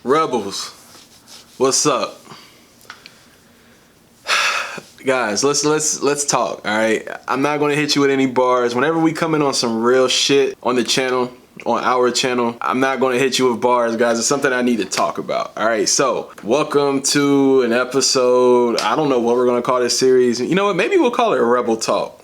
Rebels, what's up? Guys, let's talk, all right? I'm not gonna hit you with any bars. Whenever we come in on some real shit on the channel, on our channel, I'm not gonna hit you with bars, guys. It's something I need to talk about, all right? So, welcome to an episode. I don't know what we're gonna call this series. You know what? Maybe we'll call it Rebel Talk.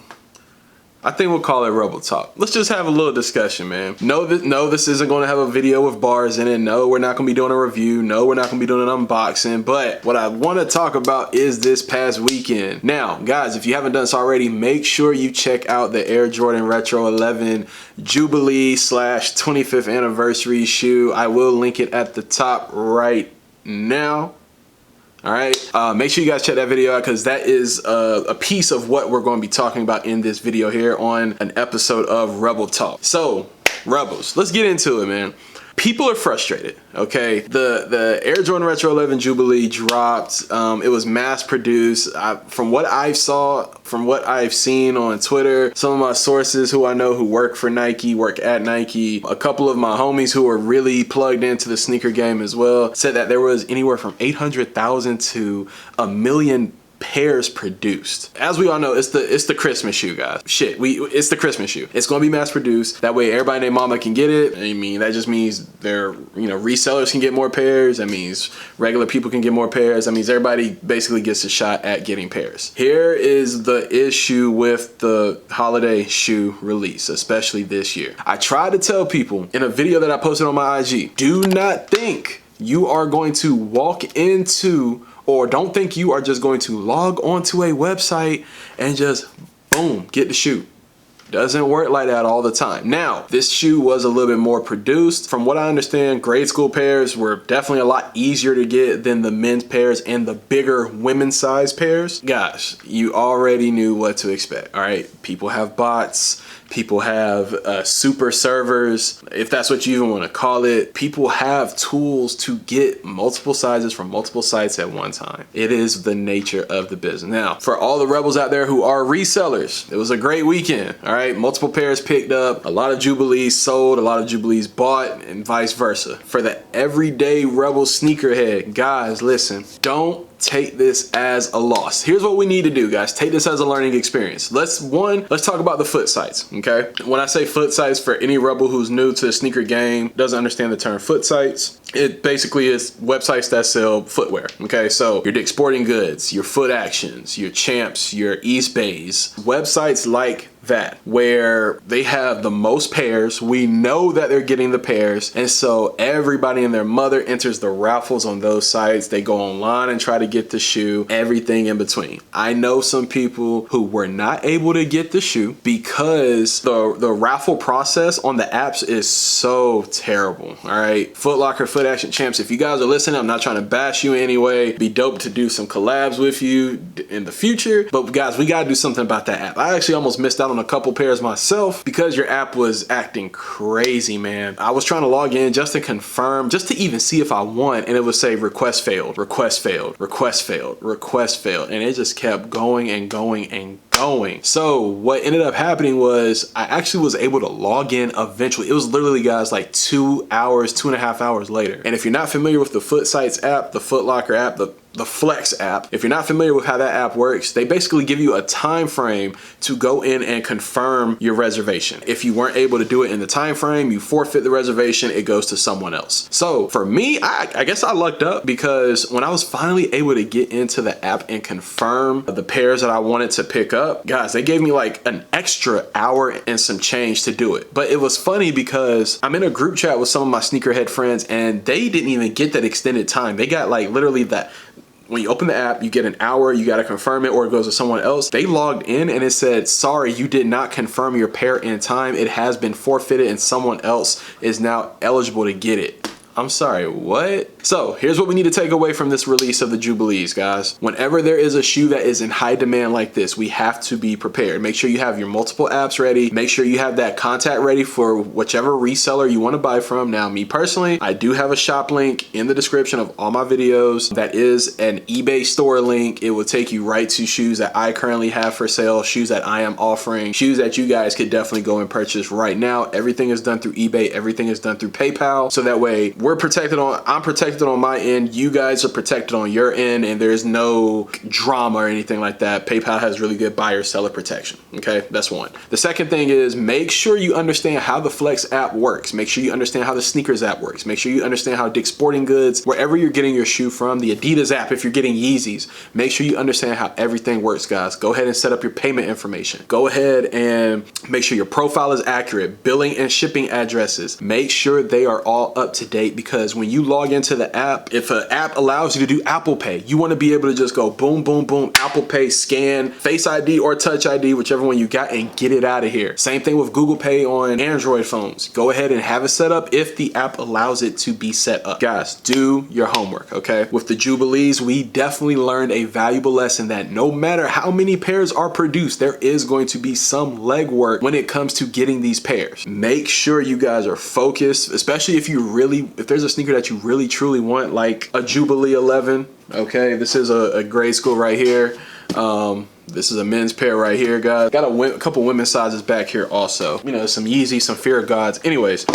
I think we'll call it Rebel Talk. Let's just have a little discussion, man. No, this isn't going to have a video with bars in it. No, we're not going to be doing a review. No, we're not going to be doing an unboxing. But what I want to talk about is this past weekend. Now, guys, if you haven't done so already, make sure you check out the Air Jordan Retro 11 Jubilee / 25th anniversary shoe. I will link it at the top right now. All right, make sure you guys check that video out because that is a piece of what we're going to be talking about in this video here on an episode of Rebel Talk. So, Rebels, let's get into it, man. People are frustrated, okay? The Air Jordan Retro 11 Jubilee dropped. It was mass produced. From what I've seen on Twitter, some of my sources who I know who work for Nike, work at Nike, a couple of my homies who are really plugged into the sneaker game as well, said that there was anywhere from 800,000 to 1 million pairs produced. As we all know, it's the Christmas shoe, guys. It's the Christmas shoe. It's gonna be mass produced. That way everybody and their mama can get it. I mean, that just means their resellers can get more pairs. That means regular people can get more pairs. That means everybody basically gets a shot at getting pairs. Here is the issue with the holiday shoe release, especially this year. I tried to tell people in a video that I posted on my IG, do not think you are going to walk into, or don't think you are just going to log onto a website and just boom, get the shoe. Doesn't work like that all the time. Now, this shoe was a little bit more produced. From what I understand, grade school pairs were definitely a lot easier to get than the men's pairs and the bigger women's size pairs. Guys, you already knew what to expect, all right? People have bots. People have super servers, if that's what you even want to call it. People have tools to get multiple sizes from multiple sites at one time. It is the nature of the business. Now, for all the rebels out there who are resellers, it was a great weekend, all right? Multiple pairs picked up, a lot of Jubilees sold, a lot of Jubilees bought, and vice versa. For the everyday rebel sneakerhead, guys, listen, don't take this as a loss. Here's what we need to do, guys. Take this as a learning experience. Let's talk about the foot sites, okay? When I say foot sites, for any rebel who's new to the sneaker game, doesn't understand the term foot sites, it basically is websites that sell footwear, okay? So your Dick's Sporting Goods, your Foot Actions, your Champs, your East Bays, websites like that, where they have the most pairs. We know that they're getting the pairs, and so everybody and their mother enters the raffles on those sites. They go online and try to get the shoe, everything in between. I know some people who were not able to get the shoe because the raffle process on the apps is so terrible, all right? Foot Locker, Foot Action, Champs, if you guys are listening, I'm not trying to bash you in any way. Be dope to do some collabs with you in the future, but guys, we gotta do something about that app. I actually almost missed out on a couple pairs myself because your app was acting crazy, man. I was trying to log in just to confirm, just to even see if I won, and it would say request failed, request failed, request failed, request failed, and it just kept going and going and going. So what ended up happening was I actually was able to log in eventually. It was literally, guys, like 2 hours, 2.5 hours later. And if you're not familiar with the Foot Sites app, the Foot Locker app, the Flex app, if you're not familiar with how that app works, they basically give you a time frame to go in and confirm your reservation. If you weren't able to do it in the time frame, you forfeit the reservation, it goes to someone else. So for me, I guess I lucked up because when I was finally able to get into the app and confirm the pairs that I wanted to pick up, guys, they gave me like an extra hour and some change to do it. But it was funny because I'm in a group chat with some of my sneakerhead friends and they didn't even get that extended time. They got like literally that. When you open the app, you get an hour, you gotta confirm it or it goes to someone else. They logged in and it said, sorry, you did not confirm your pair in time. It has been forfeited and someone else is now eligible to get it. I'm sorry, what? So here's what we need to take away from this release of the Jubilees, guys. Whenever there is a shoe that is in high demand like this, we have to be prepared. Make sure you have your multiple apps ready. Make sure you have that contact ready for whichever reseller you want to buy from. Now, me personally, I do have a shop link in the description of all my videos. That is an eBay store link. It will take you right to shoes that I currently have for sale, shoes that I am offering, shoes that you guys could definitely go and purchase right now. Everything is done through eBay. Everything is done through PayPal. So that way, I'm protected on my end, you guys are protected on your end, and there's no drama or anything like that. PayPal has really good buyer seller protection. Okay, that's one. The second thing is, make sure you understand how the Flex app works. Make sure you understand how the Snkrs app works. Make sure you understand how Dick's Sporting Goods, wherever you're getting your shoe from, the Adidas app if you're getting Yeezys, make sure you understand how everything works, guys. Go ahead and set up your payment information. Go ahead and make sure your profile is accurate. Billing and shipping addresses, make sure they are all up to date, because when you log into the app, if an app allows you to do Apple Pay, you want to be able to just go boom, boom, boom, Apple Pay, scan, Face ID or Touch ID, whichever one you got, and get it out of here. Same thing with Google Pay on Android phones. Go ahead and have it set up if the app allows it to be set up. Guys, do your homework, okay? With the Jubilees, we definitely learned a valuable lesson that no matter how many pairs are produced, there is going to be some legwork when it comes to getting these pairs. Make sure you guys are focused, especially if there's a sneaker that you really truly want, like a Jubilee 11. Okay, this is a grade school right here. This is a men's pair right here, guys. Got a couple women's sizes back here also. You know, some Yeezy, some Fear of Gods. Anyways,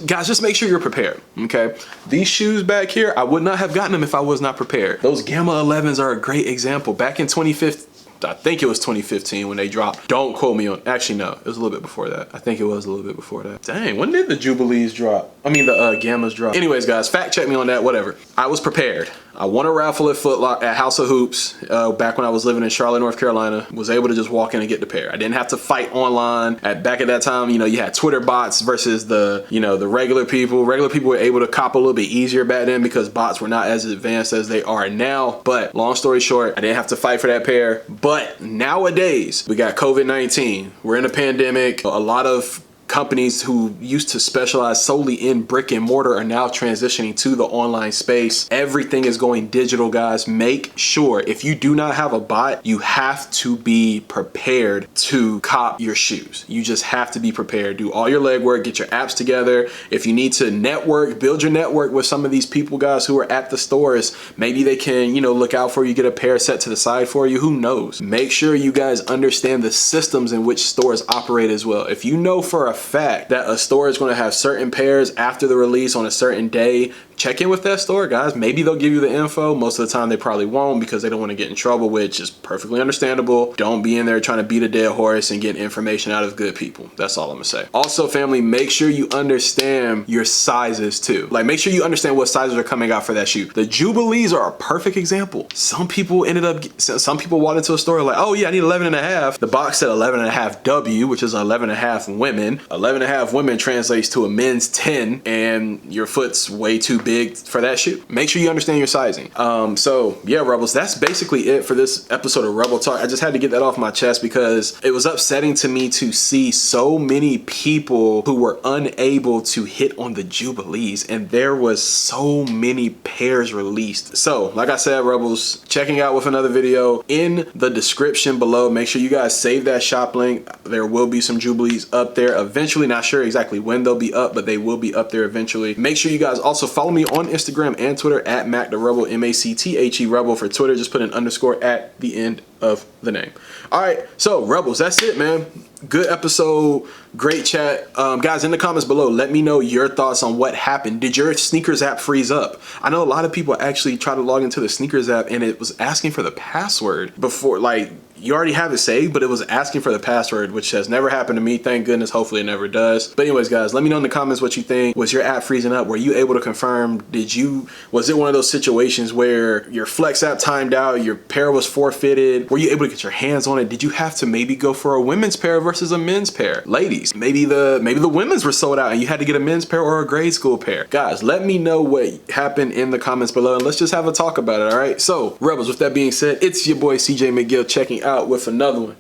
just make sure you're prepared, okay? These shoes back here, I would not have gotten them if I was not prepared. Those Gamma 11s are a great example. Back in 2015, I think it was 2015 when they dropped. Don't quote me on, actually no, it was a little bit before that. I think it was a little bit before that. Dang, when did the Jubilees drop? I mean the Gammas drop. Anyways, guys, fact check me on that, whatever. I was prepared. I won a raffle at House of Hoops back when I was living in Charlotte, North Carolina. Was able to just walk in and get the pair. I didn't have to fight online. Back at that time, you know, you had Twitter bots versus the regular people. Regular people were able to cop a little bit easier back then because bots were not as advanced as they are now. But long story short, I didn't have to fight for that pair. But nowadays, we got COVID-19. We're in a pandemic. A lot of companies who used to specialize solely in brick and mortar are now transitioning to the online space. Everything is going digital, guys. Make sure if you do not have a bot, you have to be prepared to cop your shoes. You just have to be prepared. Do all your legwork, get your apps together. If you need to network, build your network with some of these people, guys, who are at the stores. Maybe they can, you know, look out for you, get a pair set to the side for you. Who knows? Make sure you guys understand the systems in which stores operate as well. If you know for a fact that a store is going to have certain pairs after the release on a certain day, check in with that store, guys. Maybe they'll give you the info. Most of the time they probably won't because they don't want to get in trouble, which is perfectly understandable. Don't be in there trying to beat a dead horse and get information out of good people. That's all I'm gonna say. Also, family, make sure you understand your sizes too. Like, make sure you understand what sizes are coming out for that shoe. The Jubilees are a perfect example. Some people walked into a store like, oh yeah, I need 11.5. The box said 11.5 W, which is 11.5 women. 11.5 women translates to a men's 10, and your foot's way too big for that shoe. Make sure you understand your sizing. So yeah, Rebels, that's basically it for this episode of Rebel Talk. I just had to get that off my chest because it was upsetting to me to see so many people who were unable to hit on the Jubilees, and there was so many pairs released. So like I said, Rebels, checking out with another video in the description below. Make sure you guys save that shop link. There will be some Jubilees up there eventually. Not sure exactly when they'll be up, but they will be up there eventually. Make sure you guys also follow me on Instagram and Twitter at MacTheRebel, M-A-C-T-H-E Rebel for Twitter. Just put an underscore at the end of the name. All right, so Rebels, that's it, man. Good episode, great chat. Guys, in the comments below, let me know your thoughts on what happened. Did your Snkrs app freeze up? I know a lot of people actually try to log into the Snkrs app and it was asking for the password before, like, you already have it saved, but it was asking for the password, which has never happened to me. Thank goodness. Hopefully it never does. But anyways, guys, let me know in the comments what you think. Was your app freezing up? Were you able to confirm? Was it one of those situations where your Flex app timed out, your pair was forfeited? Were you able to get your hands on it? Did you have to maybe go for a women's pair versus a men's pair? Ladies, maybe the women's were sold out and you had to get a men's pair or a grade school pair. Guys, let me know what happened in the comments below and let's just have a talk about it, all right? So, Rebels, with that being said, it's your boy CJ McGill checking out with another one.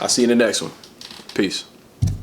I'll see you in the next one. Peace.